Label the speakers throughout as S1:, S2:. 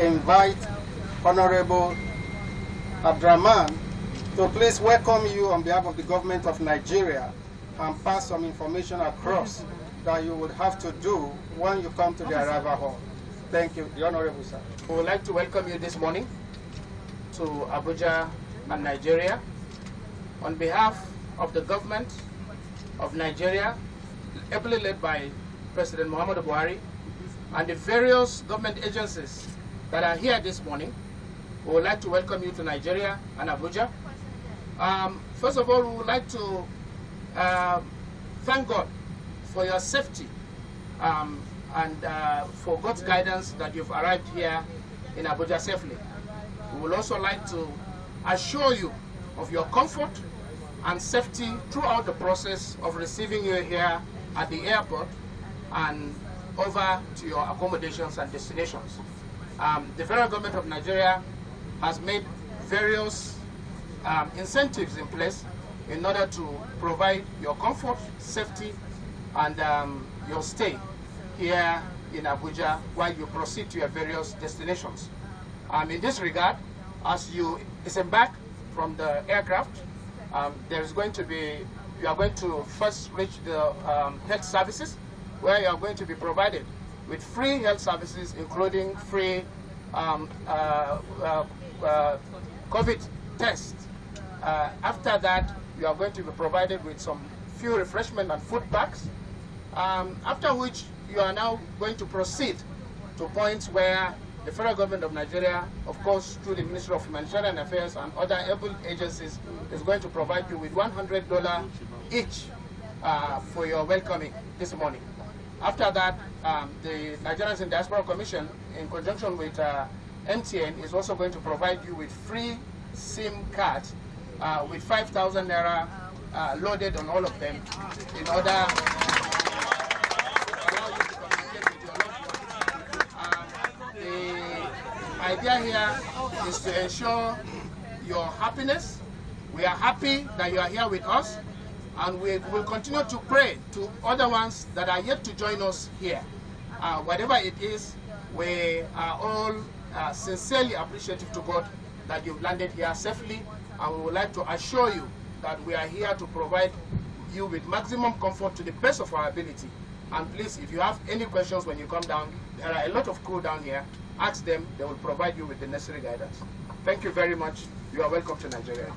S1: invite Honorable Abdraman to please welcome you on behalf of the government of Nigeria and pass some information across that you would have to do when you come to the arrival hall. Thank you, the Honorable Sir.
S2: We would like to welcome you this morning to Abuja and Nigeria. On behalf of the government of Nigeria, ably led by President Muhammadu Buhari, and the various government agencies that are here this morning, we would like to welcome you to Nigeria and Abuja. First of all, we would like to thank God for your safety and for God's guidance that you've arrived here in Abuja safely. We would also like to assure you of your comfort and safety throughout the process of receiving you here at the airport and over to your accommodations and destinations. The federal government of Nigeria has made various incentives in place in order to provide your comfort, safety, and your stay here in Abuja while you proceed to your various destinations. In this regard, as you disembark from the aircraft, you are going to first reach the health services, where you are going to be provided with free health services, including free COVID tests. After that, you are going to be provided with some few refreshment and food packs, after which you are now going to proceed to points where the federal government of Nigeria, of course, through the Ministry of Humanitarian Affairs and other able agencies, is going to provide you with $100 each for your welcoming this morning. After that, the Nigerians in Diaspora Commission, in conjunction with MTN, is also going to provide you with free SIM cards with 5,000 naira loaded on all of them in order The idea here is to ensure your happiness. We are happy that you are here with us, and we will continue to pray to other ones that are yet to join us here. Whatever it is, we are all sincerely appreciative to God that you've landed here safely, and we would like to assure you that we are here to provide you with maximum comfort to the best of our ability. And please, if you have any questions when you come down, there are a lot of crew down here. Ask them, they will provide you with the necessary guidance. Thank you very much. You are welcome to Nigeria.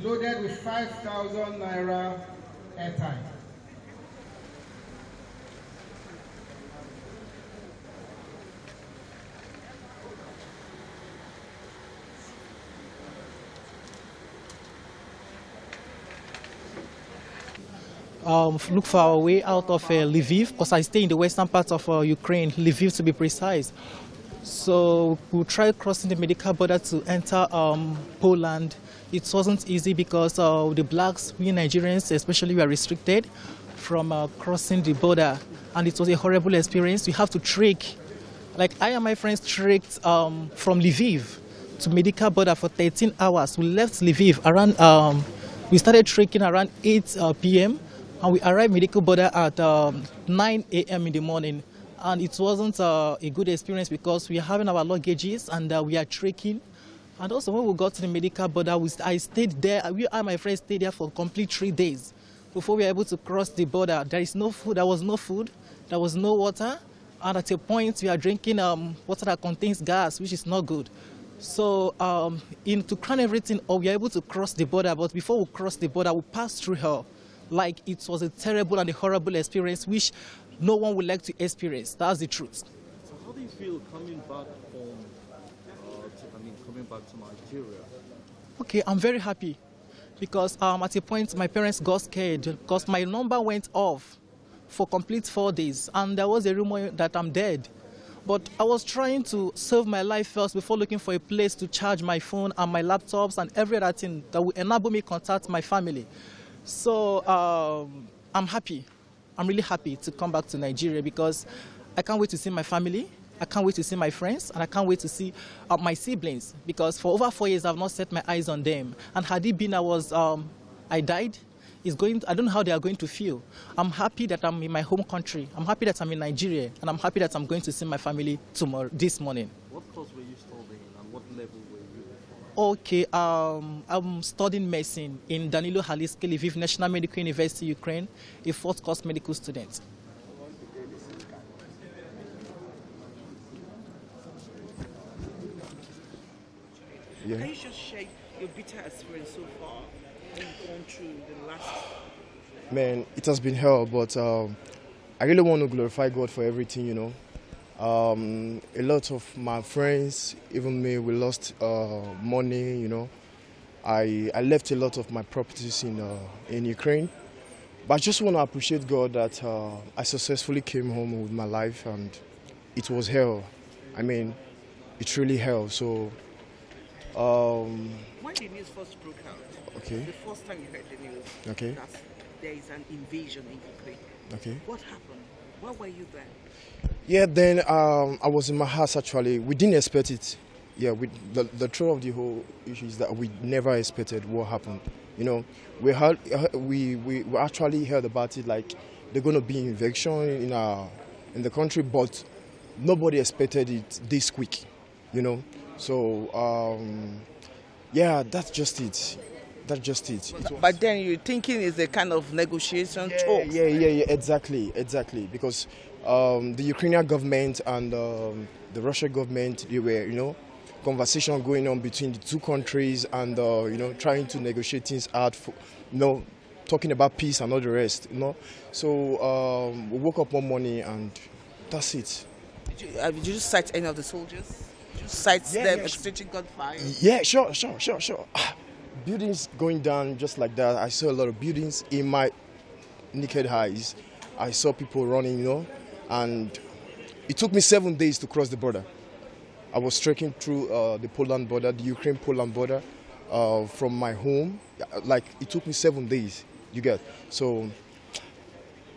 S1: Loaded with 5,000 naira airtime.
S3: Look for our way out of Lviv, because I stay in the western part of Ukraine, Lviv to be precise. So we'll try crossing the medical border to enter Poland. It wasn't easy because the blacks, we Nigerians especially, were restricted from crossing the border, and it was a horrible experience. We have to trek, like I and my friends trekked from Lviv to medical border for 13 hours. We left Lviv around, we started trekking around 8 p.m. and we arrived medical border at 9 a.m. in the morning. And it wasn't a good experience because we are having our luggages and we are trekking. And also when we got to the medical border, I stayed there. We and my friends stayed there for complete 3 days before we were able to cross the border. There is no food, there was no food, there was no water. and at a point we are drinking water that contains gas, which is not good. So to crown everything up, we are able to cross the border, but before we cross the border, we pass through hell. Like it was a terrible and a horrible experience, which no one would like to experience. That's the truth.
S4: So how do you feel coming back home, coming back to Nigeria?
S3: Okay, I'm very happy because at a point my parents got scared because my number went off for complete 4 days, and there was a rumor that I'm dead. But I was trying to save my life first before looking for a place to charge my phone and my laptops and every other thing that would enable me to contact my family. So I'm happy. I'm really happy to come back to Nigeria because I can't wait to see my family, I can't wait to see my friends, and I can't wait to see my siblings because for over 4 years I've not set my eyes on them. And had it been I died, I don't know how they are going to feel. I'm happy that I'm in my home country. I'm happy that I'm in Nigeria, and I'm happy that I'm going to see my family this morning.
S4: What course were you studying, and what level were you?
S3: Okay, I'm studying medicine in Danilo Haliske Lviv National Medical University, Ukraine, a 4th course medical student.
S5: Yeah. Can you just share your bitter experience so far? You've gone through the last...
S6: Man, it has been hell, but I really want to glorify God for everything, you know. A lot of my friends, even me, we lost money, you know. I left a lot of my properties in Ukraine. But I just want to appreciate God that I successfully came home with my life, and it was hell. I mean, it's really hell, so...
S5: When the news first broke out,
S6: okay.
S5: The first time you heard the news,
S6: okay.
S5: that there is an invasion in Ukraine,
S6: okay.
S5: What happened? Where were you then?
S6: Yeah, then I was in my house actually. We didn't expect it. Yeah, the truth of the whole issue is that we never expected what happened. You know, we actually heard about it, like they're going to be evacuation in the country, but nobody expected it this quick. You know, so yeah, that's just it. That's just it.
S5: But then you're thinking it's a kind of negotiation talk.
S6: Yeah, exactly. Because the Ukrainian government and the Russian government, they were, you know, conversation going on between the two countries, and you know, trying to negotiate things out, for, you know, talking about peace and all the rest, you know. So we woke up one morning and that's it.
S5: Did you sight any of the soldiers? Did you sight them exchanging gunfire?
S6: Yeah, sure. Buildings going down just like that. I saw a lot of buildings in my naked eyes. I saw people running, you know, and it took me 7 days to cross the border. I was trekking through the Poland border, the Ukraine-Poland border, from my home. Like, it took me 7 days, you get. So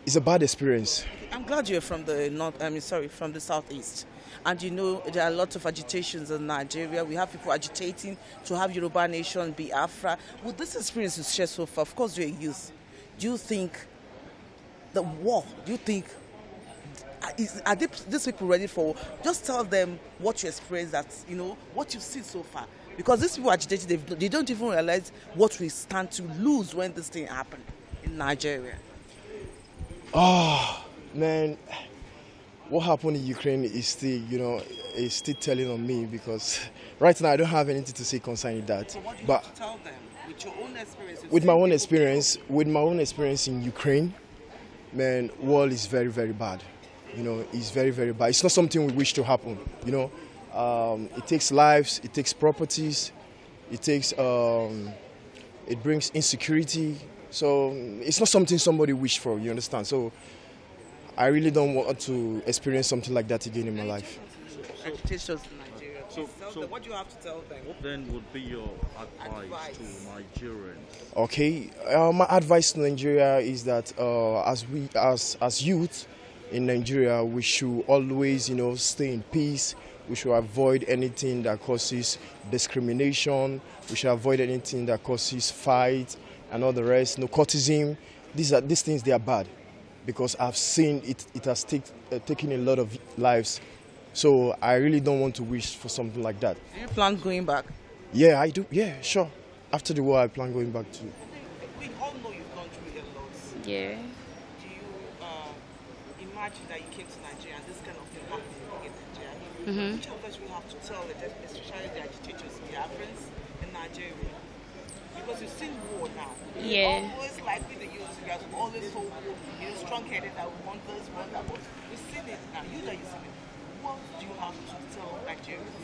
S6: it's a bad experience.
S5: I'm glad you're from the from the southeast. And you know, there are lots of agitations in Nigeria. We have people agitating to have Yoruba Nation, Biafra. With this experience you share so far, of course you're a youth. Do you think the war, are these people ready for? Just tell them what you experienced, that, you know, what you've seen so far. Because these people agitated, they don't even realize what we stand to lose when this thing happened in Nigeria.
S6: Oh, man. What happened in Ukraine is still, you know, is still telling on me, because right now I don't have anything to say concerning that.
S5: So what do you have to tell them with your own experience?
S6: With my own experience in Ukraine, man, war is very, very bad. You know, it's very, very bad. It's not something we wish to happen. You know, it takes lives, it takes properties, it brings insecurity. So it's not something somebody wish for. You understand? So I really don't want to experience something like that again in my life.
S5: Agitations in Nigeria. So what do you have to tell them?
S4: What then would be your advice to Nigerians?
S6: Okay, my advice to Nigeria is that as youth in Nigeria, we should always, you know, stay in peace. We should avoid anything that causes discrimination. We should avoid anything that causes fight and all the rest. No courtesan. These things, they are bad. Because I've seen it has taken a lot of lives. So I really don't want to wish for something like that.
S5: Do you plan going back?
S6: Yeah, I do. Yeah, sure. After the war, I plan going back too.
S5: We all know you've gone through a lot.
S7: Yeah.
S5: Do you imagine that you came to Nigeria and this kind of thing happened in Nigeria, which of us will have to tell, especially the agitators, Biafrans in Nigeria? Because you've seen war now.
S7: Yeah.
S5: It's always like with the youth, you are always so strong-headed that we want this, want that. But we've seen it now. You that you've seen it. What do you have to tell Nigerians?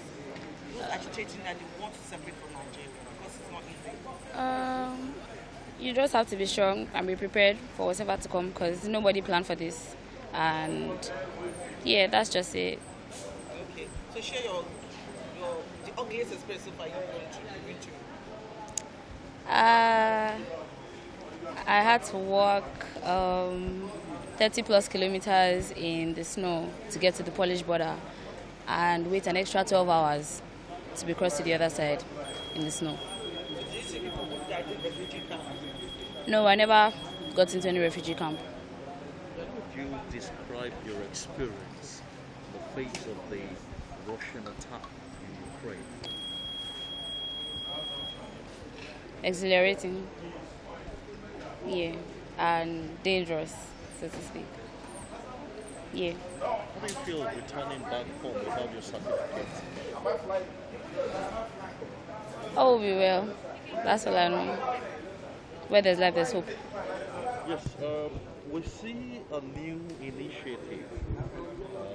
S5: Those agitating that they want to separate from Nigeria because it's not easy.
S7: You just have to be strong and be prepared for whatever to come because nobody planned for this. And yeah, that's just it.
S5: Okay. So share the ugliest experience so far you've been to.
S7: I had to walk 30 plus kilometers in the snow to get to the Polish border and wait an extra 12 hours to be crossed to the other side in the snow.
S5: So did you see people who died in refugee camps?
S7: No, I never got into any refugee camp.
S4: How would you describe your experience in the face of the Russian attack in Ukraine?
S7: Exhilarating, yeah, and dangerous, so to speak. Yeah.
S4: How do you feel returning back home without your certificate?
S7: Oh, we will. That's all I know. Where there's life, there's hope.
S4: Yes, we see a new initiative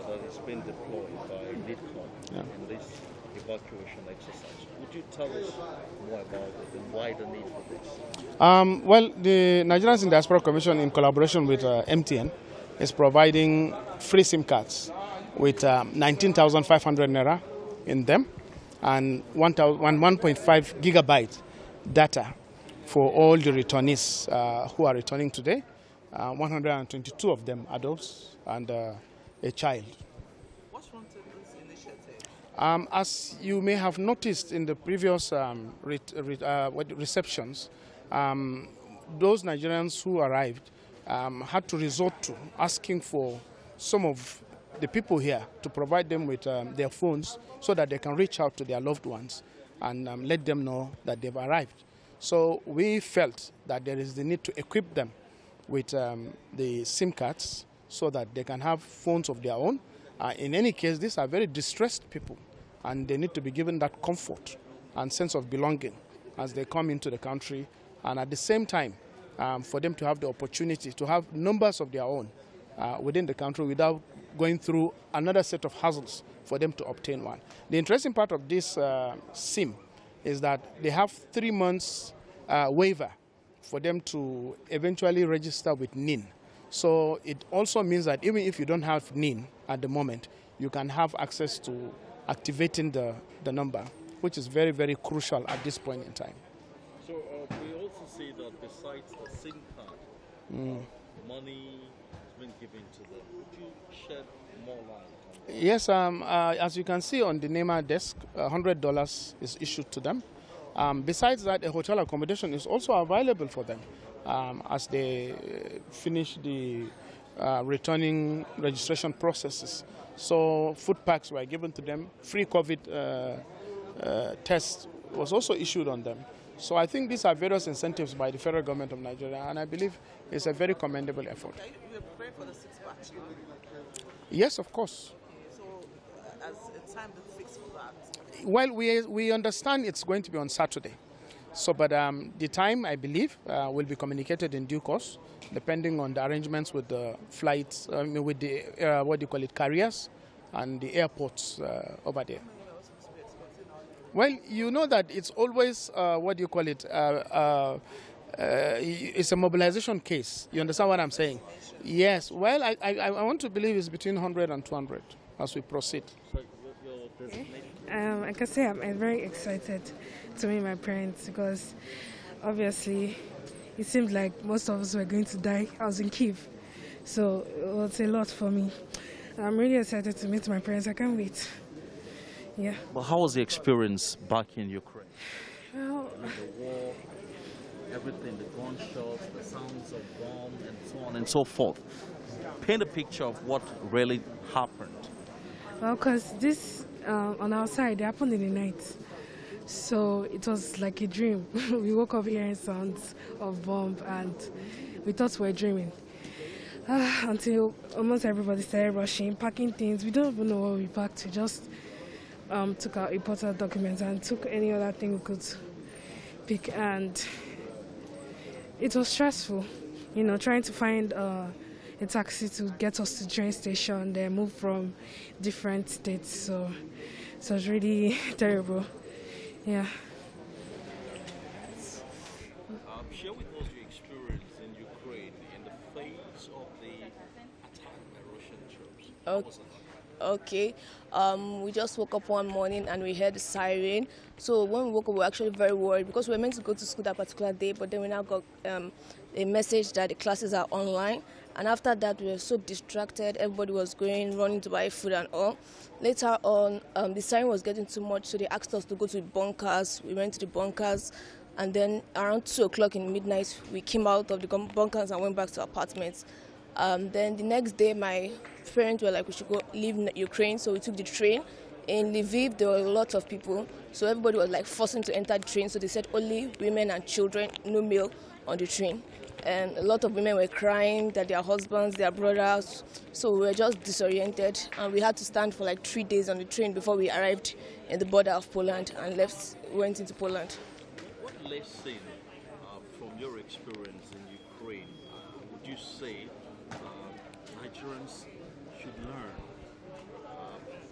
S4: that is being deployed by NITCOM in this evacuation exercise. Would you tell us more about it and why the need for this?
S8: Well, the Nigerians in Diaspora Commission, in collaboration with MTN, is providing free SIM cards with 19,500 naira in them and 1.5 gigabyte data for all the returnees who are returning today. 122 of them adults and a child.
S5: What's wrong with this initiative?
S8: As you may have noticed in the previous receptions, those Nigerians who arrived had to resort to asking for some of the people here to provide them with their phones so that they can reach out to their loved ones and let them know that they've arrived. So we felt that there is the need to equip them with the SIM cards so that they can have phones of their own. In any case, these are very distressed people, and they need to be given that comfort and sense of belonging as they come into the country, and at the same time, for them to have the opportunity to have numbers of their own within the country without going through another set of hassles for them to obtain one. The interesting part of this SIM is that they have 3 months waiver for them to eventually register with NIN. So it also means that even if you don't have NIN at the moment, you can have access to activating the number, which is very, very crucial at this point in time.
S4: So we also see that besides the SIM card, money has been given to them. Would you shed more light on that?
S8: Yes, as you can see on the NEMA desk, $100 is issued to them. Besides that, a hotel accommodation is also available for them as they finish the returning registration processes. So food packs were given to them. Free COVID test was also issued on them. So I think these are various incentives by the federal government of Nigeria, and I believe it's a very commendable effort.
S5: We are preparing for the 6th batch.
S8: Yes, of course.
S5: So as a time to fix for that.
S8: Well, we understand it's going to be on Saturday. So, but the time, I believe, will be communicated in due course, depending on the arrangements with the flights, with the carriers and the airports over there. Well, you know that it's always, it's a mobilization case. You understand what I'm saying? Yes. Well, I want to believe it's between 100 and 200 as we proceed.
S4: So your designation?
S9: I can say I'm very excited to meet my parents because obviously it seemed like most of us were going to die. I was in Kyiv, so it was a lot for me. I'm really excited to meet my parents. I can't wait. Yeah.
S4: But how was the experience back in Ukraine?
S9: Well,
S4: The war, everything, the gunshots, the sounds of bombs, and so on and so forth. Paint a picture of what really happened.
S9: well, because this on our side it happened in the night, so it was like a dream. We woke up hearing sounds of bomb, and we thought we were dreaming. until almost everybody started rushing, packing things. We don't even know what we packed. We just took our important documents and took any other thing we could pick, and it was stressful, you know, trying to find a taxi to get us to the train station, then move from different states. So it was really terrible. Yeah.
S4: Share with us your experience in Ukraine in the face of the attack by Russian troops. How was it?
S10: Okay, we just woke up one morning and we heard the siren. So when we woke up, we were actually very worried because we were meant to go to school that particular day, but then we now got a message that the classes are online. And after that, we were so distracted. Everybody was running to buy food and all. Later on, the siren was getting too much, so they asked us to go to the bunkers. We went to the bunkers. And then around 2 o'clock in midnight, we came out of the bunkers and went back to our apartments. Then the next day, my parents were like, we should go leave Ukraine, so we took the train. In Lviv, there were a lot of people, so everybody was like forcing to enter the train, so they said only women and children, no male on the train. And a lot of women were crying that their husbands, their brothers, so we were just disoriented, and we had to stand for like 3 days on the train before we arrived in the border of Poland and went into Poland.
S4: What lesson from your experience in Ukraine would you say Nigerians should learn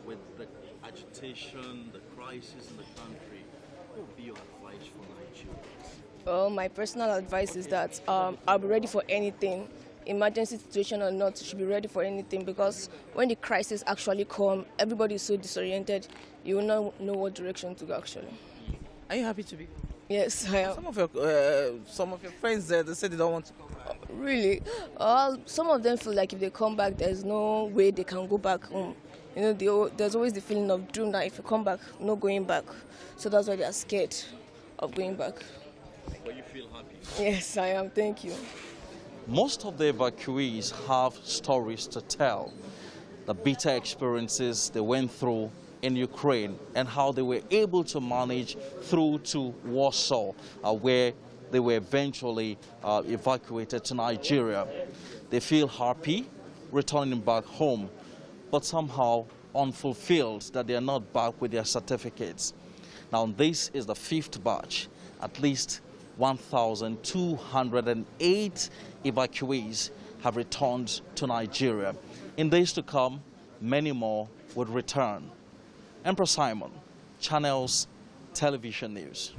S4: with the agitation, the crisis in the country? What would be your advice for Nigerians?
S10: Well, my personal advice is that I'll be ready for anything, emergency situation or not, you should be ready for anything, because when the crisis actually comes, everybody is so disoriented, you will not know what direction to go actually.
S5: Are you happy to be?
S10: Yes, I am.
S5: Some of your friends they said they don't want to come back.
S10: Really? Some of them feel like if they come back, there's no way they can go back home. You know, there's always the feeling of doom that if you come back, no going back. So that's why they are scared of going back.
S4: But you feel happy?
S10: Yes, I am. Thank you.
S11: Most of the evacuees have stories to tell, the bitter experiences they went through in Ukraine and how they were able to manage through to Warsaw, where they were eventually evacuated to Nigeria. They feel happy returning back home, but somehow unfulfilled that they are not back with their certificates. Now, this is the 5th batch. At least 1,208 evacuees have returned to Nigeria. In days to come, many more would return. Emperor Simon, Channels Television News.